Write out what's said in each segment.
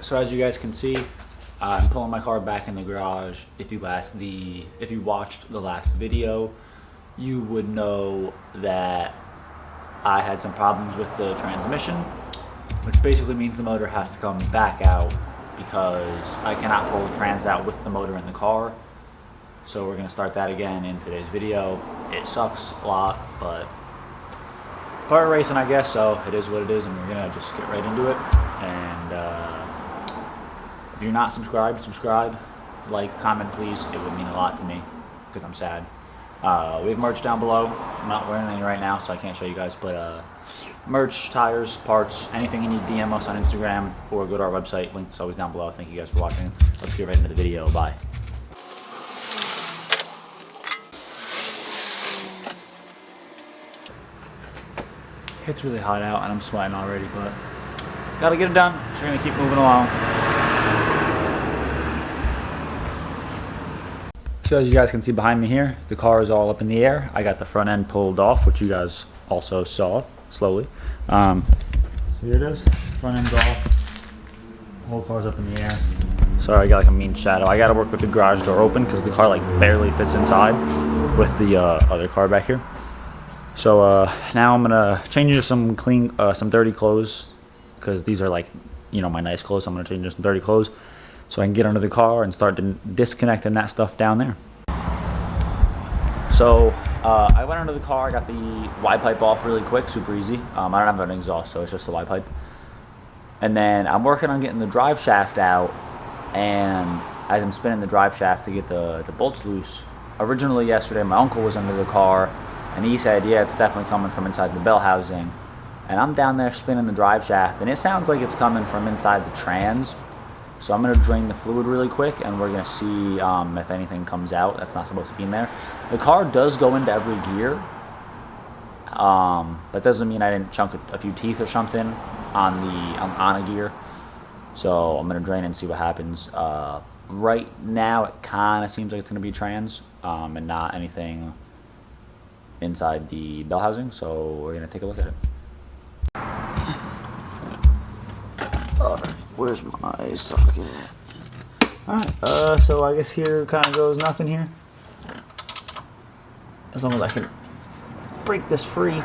So as you guys can see, I'm pulling my car back in the garage. If you watched the last video, you would know that I had some problems with the transmission, which basically means the motor has to come back out because I cannot pull the trans out with the motor in the car. So we're gonna start that again in today's video. It sucks a lot, but part of racing, I guess, so it is what it is, and we're gonna just get right into it. And if you're not subscribed, subscribe, like, comment, please. It would mean a lot to me because I'm sad. We have merch down below. I'm not wearing any right now, so I can't show you guys, but merch, tires, parts, anything you need, DM us on Instagram or go to our website. Link's always down below. Thank you guys for watching. Let's get right into the video. Bye. It's really hot out and I'm sweating already, but gotta get it done. Just gonna keep moving along. So as you guys can see behind me here, the car is all up in the air. I got the front end pulled off, which you guys also saw slowly. So here it is, front end's off. Whole car's up in the air. Sorry, I got like a mean shadow. I gotta work with the garage door open because the car like barely fits inside with the other car back here. So now I'm gonna change into some clean, some dirty clothes, because these are like, you know, my nice clothes. So I'm gonna change into some dirty clothes so I can get under the car and start disconnecting that stuff down there. So I went under the car. I got the Y pipe off really quick, super easy. I don't have an exhaust, so it's just a Y pipe. And then I'm working on getting the drive shaft out. And as I'm spinning the drive shaft to get the bolts loose, originally yesterday my uncle was under the car. And he said, yeah, it's definitely coming from inside the bell housing. And I'm down there spinning the drive shaft, and it sounds like it's coming from inside the trans. So I'm going to drain the fluid really quick, and we're going to see if anything comes out that's not supposed to be in there. The car does go into every gear, but doesn't mean I didn't chunk a few teeth or something on a gear. So I'm going to drain and see what happens. Right now, it kind of seems like it's going to be trans and not anything inside the bell housing, so we're gonna take a look at it. Where's my socket at? Alright, so I guess here kind of goes nothing here. As long as I can break this free.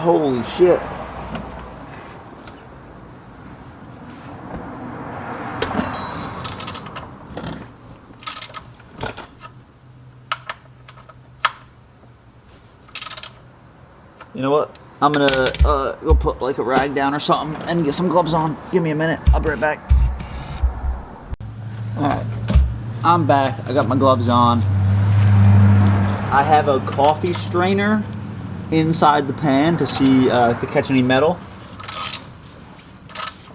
Holy shit. You know what? I'm gonna go put like a rag down or something and get some gloves on. Give me a minute. I'll be right back. Alright. I'm back. I got my gloves on. I have a coffee strainer inside the pan to see if it catch any metal.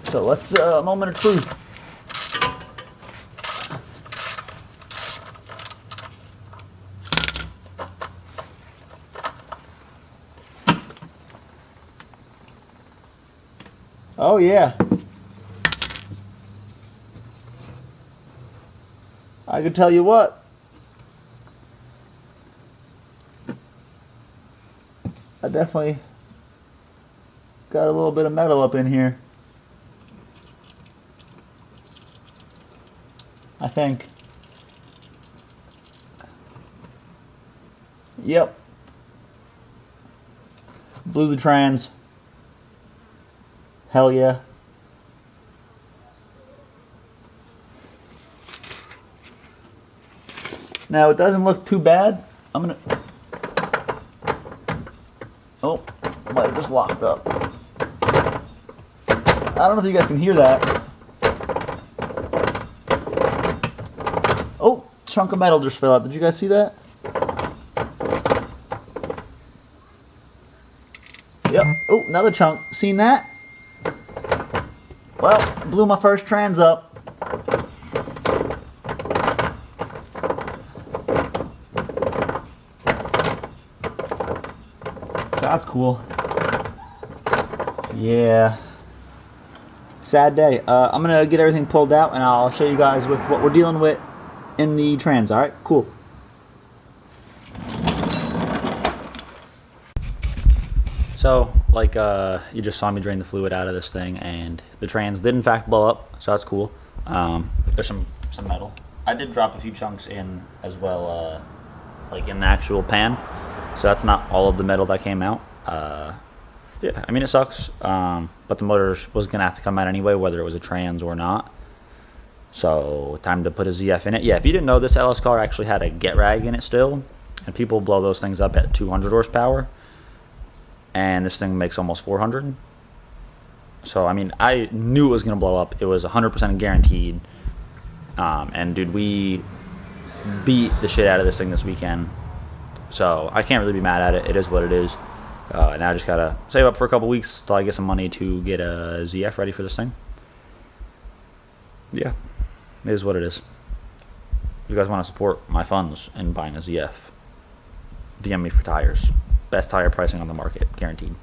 So let's moment of truth. Oh yeah. I can tell you what. I definitely got a little bit of metal up in here. I think. Yep. Blew the trans. Hell yeah. Now it doesn't look too bad. I'm gonna... Oh, might have just locked up. I don't know if you guys can hear that. Oh, chunk of metal just fell out. Did you guys see that? Yep. Oh, another chunk. Seen that? Well, blew my first trans up. So that's cool. Yeah. Sad day. I'm going to get everything pulled out and I'll show you guys with what we're dealing with in the trans. Alright, cool. So, like, you just saw me drain the fluid out of this thing, and the trans did in fact blow up, so that's cool. There's some metal. I did drop a few chunks in as well, like in the actual pan, so that's not all of the metal that came out. Yeah, I mean, it sucks, but the motor was gonna have to come out anyway, whether it was a trans or not. So, time to put a ZF in it. Yeah, if you didn't know, this LS car actually had a get rag in it still, and people blow those things up at 200 horsepower, and this thing makes almost 400. So, I mean, I knew it was going to blow up. It was 100% guaranteed. And, dude, we beat the shit out of this thing this weekend. So, I can't really be mad at it. It is what it is. Now I just got to save up for a couple weeks till I get some money to get a ZF ready for this thing. Yeah, it is what it is. If you guys want to support my funds in buying a ZF, DM me for tires. Best tire pricing on the market, guaranteed.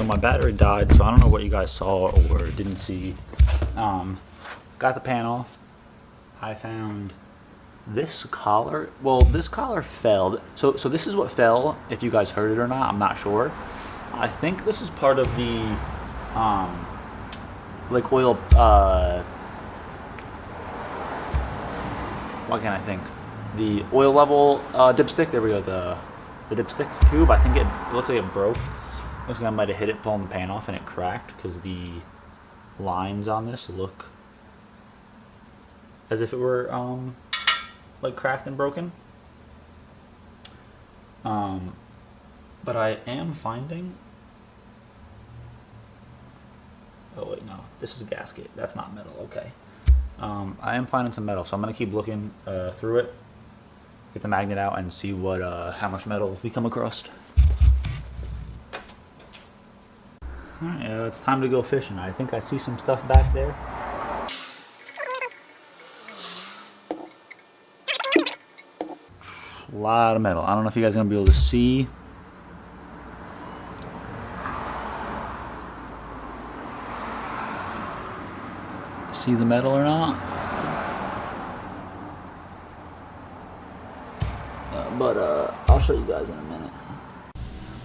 so my battery died, so I don't know what you guys saw or didn't see. Got the pan off. I found this collar. Well, this collar fell. So this is what fell. If you guys heard it or not, I'm not sure. I think this is part of the like oil. What can I think? The oil level dipstick. There we go. The dipstick tube. I think it looks like it broke. Looks like I might have hit it pulling the pan off and it cracked because the lines on this look as if it were like cracked and broken. But I am finding. Oh wait, no. This is a gasket. That's not metal. Okay. I am finding some metal, so I'm gonna keep looking through it, get the magnet out, and see what how much metal we come across. All right, it's time to go fishing. I think I see some stuff back there. A lot of metal. I don't know if you guys are gonna be able to see. See the metal or not? But I'll show you guys in a minute.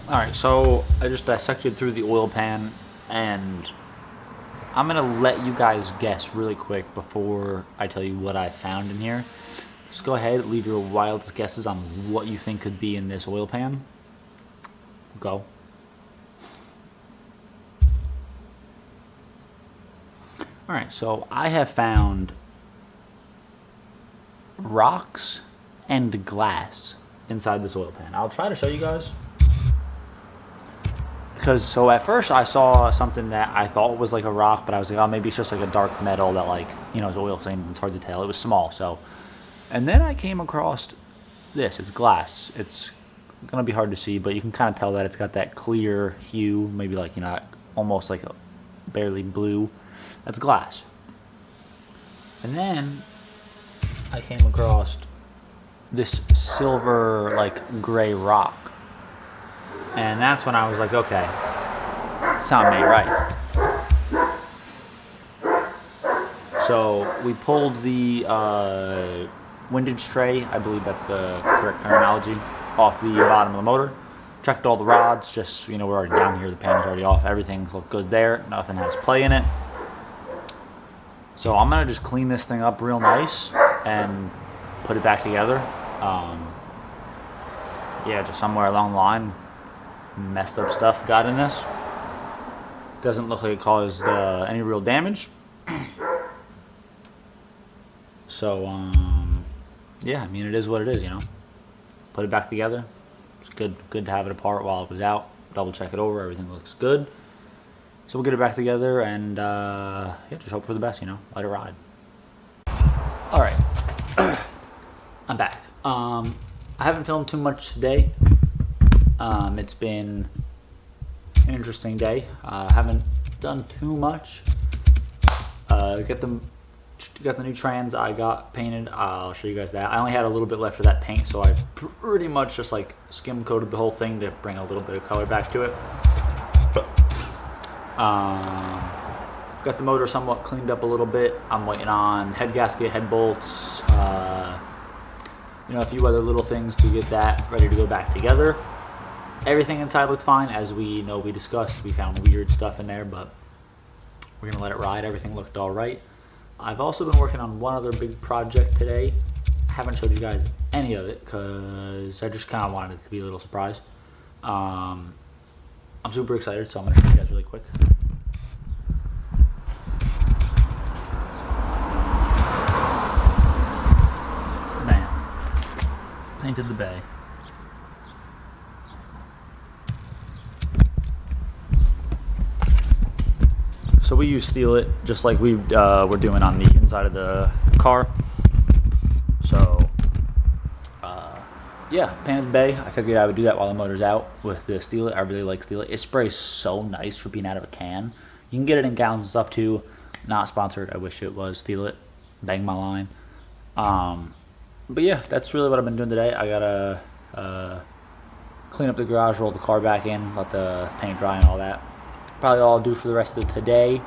Alright, so I just dissected through the oil pan, and I'm gonna let you guys guess really quick before I tell you what I found in here. Just go ahead, leave your wildest guesses on what you think could be in this oil pan. Go. Alright, so I have found rocks and glass inside this oil pan. I'll try to show you guys. Because, so at first I saw something that I thought was like a rock, but I was like, oh, maybe it's just like a dark metal that, like, you know, is oil stained. It's hard to tell. It was small, so. And then I came across this. It's glass. It's going to be hard to see, but you can kind of tell that it's got that clear hue, maybe like, you know, almost like a barely blue. That's glass. And then I came across this silver, like, gray rock. And that's when I was like, okay, something ain't right. So we pulled the windage tray, I believe that's the correct terminology, off the bottom of the motor. Checked all the rods, just, you know, we're already down here, the pan's already off, everything looked good there, nothing has play in it. So I'm gonna just clean this thing up real nice and put it back together. Yeah, just somewhere along the line, messed up stuff got in this. Doesn't look like it caused any real damage. So, yeah, I mean, it is what it is, you know. Put it back together. It's good to have it apart while it was out. Double check it over, everything looks good. So we'll get it back together and, yeah, just hope for the best, you know. Let it ride. All right. I'm back. I haven't filmed too much today. It's been an interesting day. Haven't done too much. Got the new trans I got painted. I'll show you guys that. I only had a little bit left of that paint, so I pretty much just like skim coated the whole thing to bring a little bit of color back to it. Got the motor somewhat cleaned up a little bit. I'm waiting on head gasket, head bolts, you know, a few other little things to get that ready to go back together. Everything inside looks fine. As we know, we discussed, we found weird stuff in there, but we're gonna let it ride. Everything looked all right. I've also been working on one other big project today. I haven't showed you guys any of it because I just kind of wanted it to be a little surprise. I'm super excited, so I'm gonna show you guys really quick. Man, painted the bay. So we use Steel It just like we were doing on the inside of the car. So yeah, painted the bay. I figured I would do that while the motor's out with the Steel It. I really like Steel It. It sprays so nice for being out of a can. You can get it in gallons and stuff too. Not sponsored. I wish it was. Steel It. Bang my line. But yeah, that's really what I've been doing today. I gotta clean up the garage, roll the car back in, let the paint dry and all that. probably all I'll do for the rest of today.